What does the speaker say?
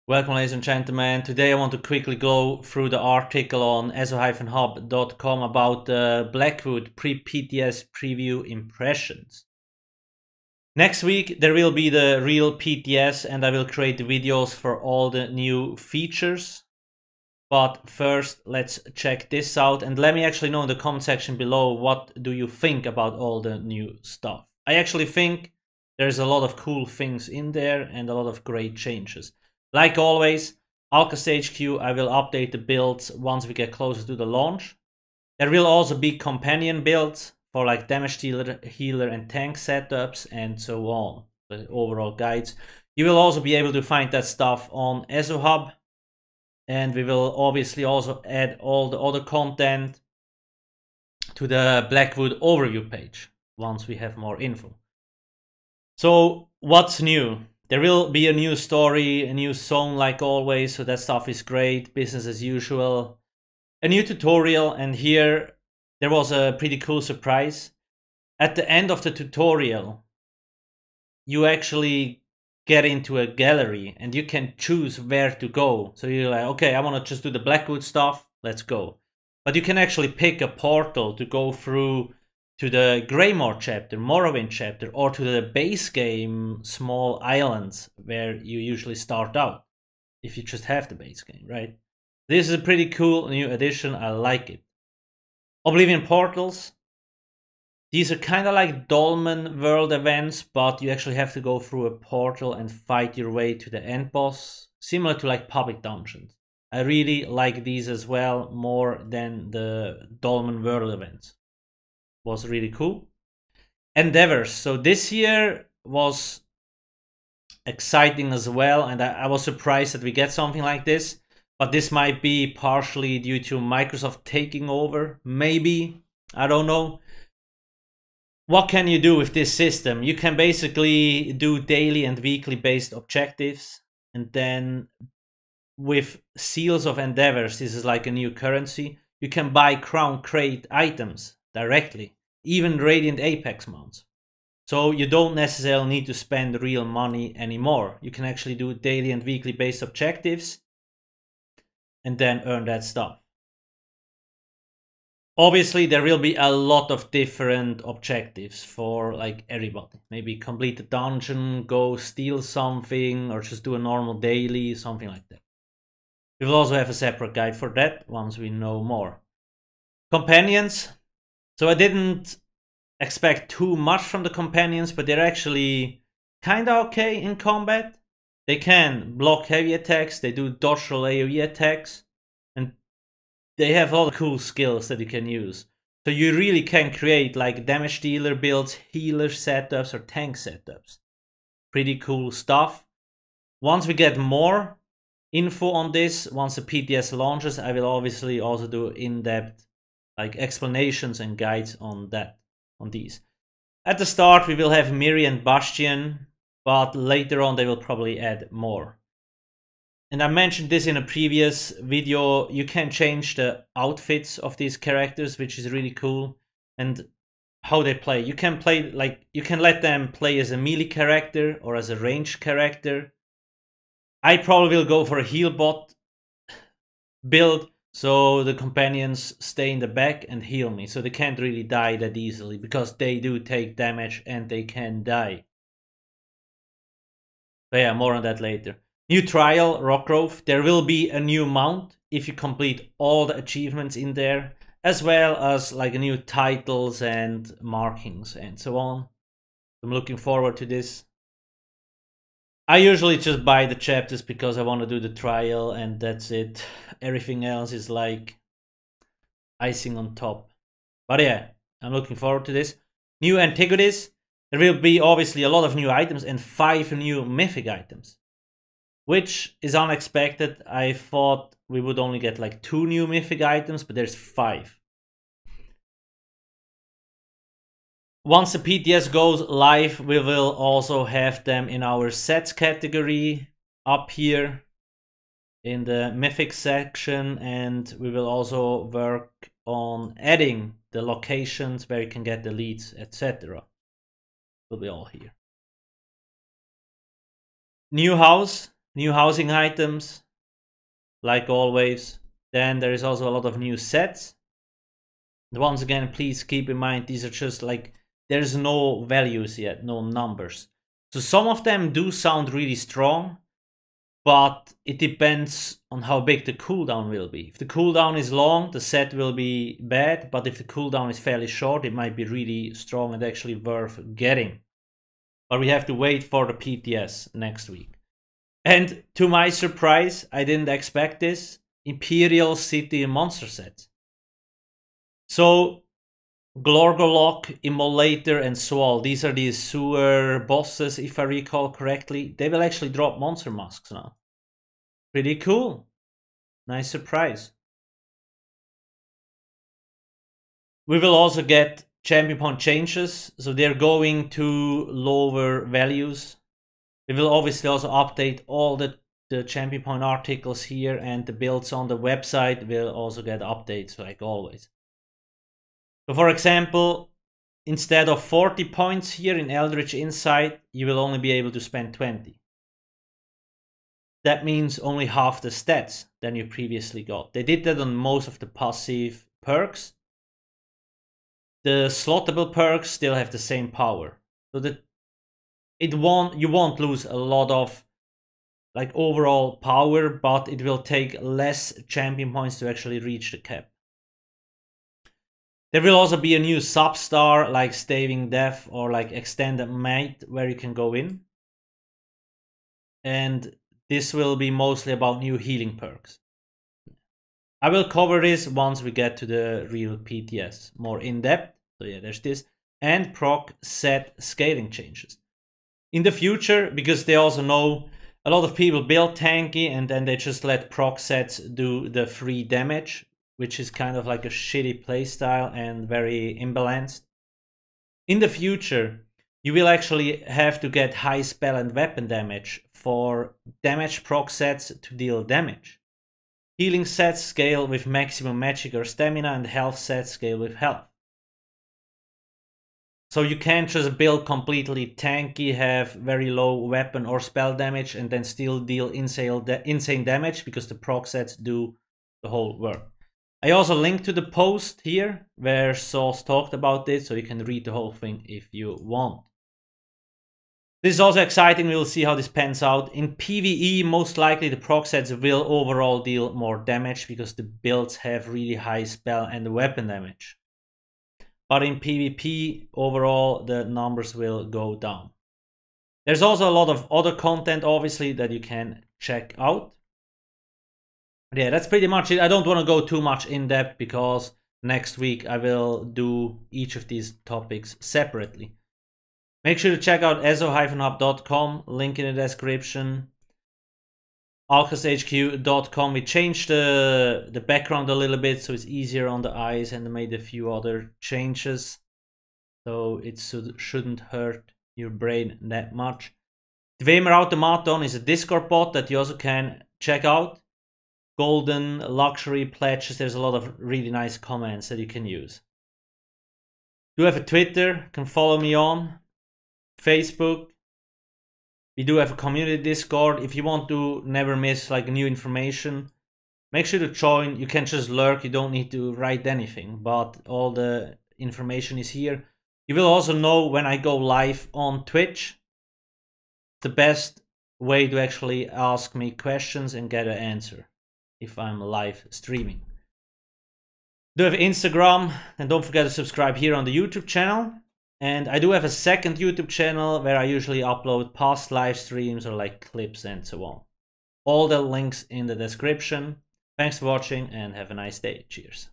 Welcome, ladies and gentlemen. Today I want to quickly go through the article on eso-hub.com about the Blackwood Pre-PTS preview impressions. Next week there will be the real PTS and I will create the videos for all the new features. But first let's check this out and let me actually know in the comment section below what do you think about all the new stuff. I actually think there's a lot of cool things in there and a lot of great changes. Like always, alcasthq, I will update the builds once we get closer to the launch. There will also be companion builds for like damage dealer, healer and tank setups and so on. The overall guides. You will also be able to find that stuff on eso-hub. And we will obviously also add all the other content to the Blackwood overview page once we have more info. So what's new? There will be a new story, a new song like always, so that stuff is great, business as usual. A new tutorial, and here there was a pretty cool surprise. At the end of the tutorial, you actually get into a gallery and you can choose where to go. So you're like, okay, I want to just do the Blackwood stuff, let's go. But you can actually pick a portal to go through to the Greymoor chapter, Morrowind chapter, or to the base game small islands where you usually start out, if you just have the base game, right? This is a pretty cool new addition, I like it. Oblivion portals. These are kind of like Dolmen world events, but you actually have to go through a portal and fight your way to the end boss, similar to like public dungeons. I really like these as well, more than the Dolmen world events. Was really cool. Endeavors. So this year was exciting as well, and I was surprised that we get something like this. But this might be partially due to Microsoft taking over. Maybe. I don't know. What can you do with this system? You can basically do daily and weekly based objectives. And then with Seals of Endeavors, this is like a new currency. You can buy Crown Crate items directly. Even Radiant Apex mounts. So you don't necessarily need to spend real money anymore. You can actually do daily and weekly based objectives and then earn that stuff. Obviously, there will be a lot of different objectives for like everybody. Maybe complete the dungeon, go steal something, or just do a normal daily, something like that. We will also have a separate guide for that once we know more. Companions. So I didn't expect too much from the companions, but they're actually kind of okay in combat. They can block heavy attacks, they do dodge roll AoE attacks, and they have all the cool skills that you can use. So you really can create like damage dealer builds, healer setups, or tank setups. Pretty cool stuff. Once we get more info on this, once the PTS launches, I will obviously also do in-depth like explanations and guides on that, on these. At the start we will have Miri and Bastion, but later on they will probably add more. And I mentioned this in a previous video, you can change the outfits of these characters, which is really cool, and how they play. You can play like, you can let them play as a melee character or as a ranged character. I probably will go for a heal bot build, so the companions stay in the back and heal me, so they can't really die that easily, because they do take damage and they can die. But yeah, more on that later. New trial, Rockgrove. There will be a new mount if you complete all the achievements in there, as well as like new titles and markings and so on. I'm looking forward to this. I usually just buy the chapters because I want to do the trial and that's it. Everything else is like icing on top. But yeah, I'm looking forward to this. New antiquities. There will be obviously a lot of new items and 5 new mythic items, which is unexpected. I thought we would only get like 2 new mythic items, but there's 5. Once the PTS goes live, we will also have them in our sets category up here in the mythic section, and we will also work on adding the locations where you can get the leads, etc. Will be all here. New house. New housing items, like always. Then there is also a lot of new sets. And once again, please keep in mind, these are just like, there's no values yet, no numbers. So some of them do sound really strong, but it depends on how big the cooldown will be. If the cooldown is long, the set will be bad, but if the cooldown is fairly short, it might be really strong and actually worth getting. But we have to wait for the PTS next week. And to my surprise, I didn't expect this, Imperial City and Monster set. So Glorgolok, Immolator, and Swall, these are the sewer bosses, if I recall correctly. They will actually drop monster masks now. Pretty cool. Nice surprise. We will also get champion point changes, so they're going to lower values. We will obviously also update all the champion point articles here, and the builds on the website will also get updates like always. So for example, instead of 40 points here in Eldritch Insight, you will only be able to spend 20. That means only half the stats than you previously got. They did that on most of the passive perks. The slottable perks still have the same power. So that you won't lose a lot of like overall power, but it will take less champion points to actually reach the cap. There will also be a new substar like Staving Death or like Extended Might where you can go in. And this will be mostly about new healing perks. I will cover this once we get to the real PTS, more in depth. So yeah, there's this. And proc set scaling changes. In the future, because they also know a lot of people build tanky and then they just let proc sets do the free damage, which is kind of like a shitty playstyle and very imbalanced. In the future, you will actually have to get high spell and weapon damage for damage proc sets to deal damage. Healing sets scale with maximum magic or stamina, and health sets scale with health. So you can't just build completely tanky, have very low weapon or spell damage, and then still deal insane damage, because the proc sets do the whole work. I also linked to the post here where Sauce talked about this, so you can read the whole thing if you want. This is also exciting. We'll see how this pans out. In PvE, most likely the proc sets will overall deal more damage because the builds have really high spell and weapon damage. But in PvP, overall, the numbers will go down. There's also a lot of other content, obviously, that you can check out. Yeah, that's pretty much it. I don't want to go too much in depth because next week I will do each of these topics separately. Make sure to check out eso-hub.com, link in the description. alcasthq.com. We changed the background a little bit so it's easier on the eyes, and made a few other changes. So it shouldn't hurt your brain that much. Dwemer Automaton is a Discord bot that you also can check out. Golden luxury pledges. There's a lot of really nice comments that you can use. Do have a Twitter, can follow me on. Facebook. We do have a community Discord. If you want to never miss like new information, make sure to join. You can just lurk, you don't need to write anything, but all the information is here. You will also know when I go live on Twitch. The best way to actually ask me questions and get an answer if I'm live streaming. Do have Instagram, and don't forget to subscribe here on the YouTube channel. And I do have a second YouTube channel where I usually upload past live streams or like clips and so on. All the links in the description. Thanks for watching and have a nice day. Cheers.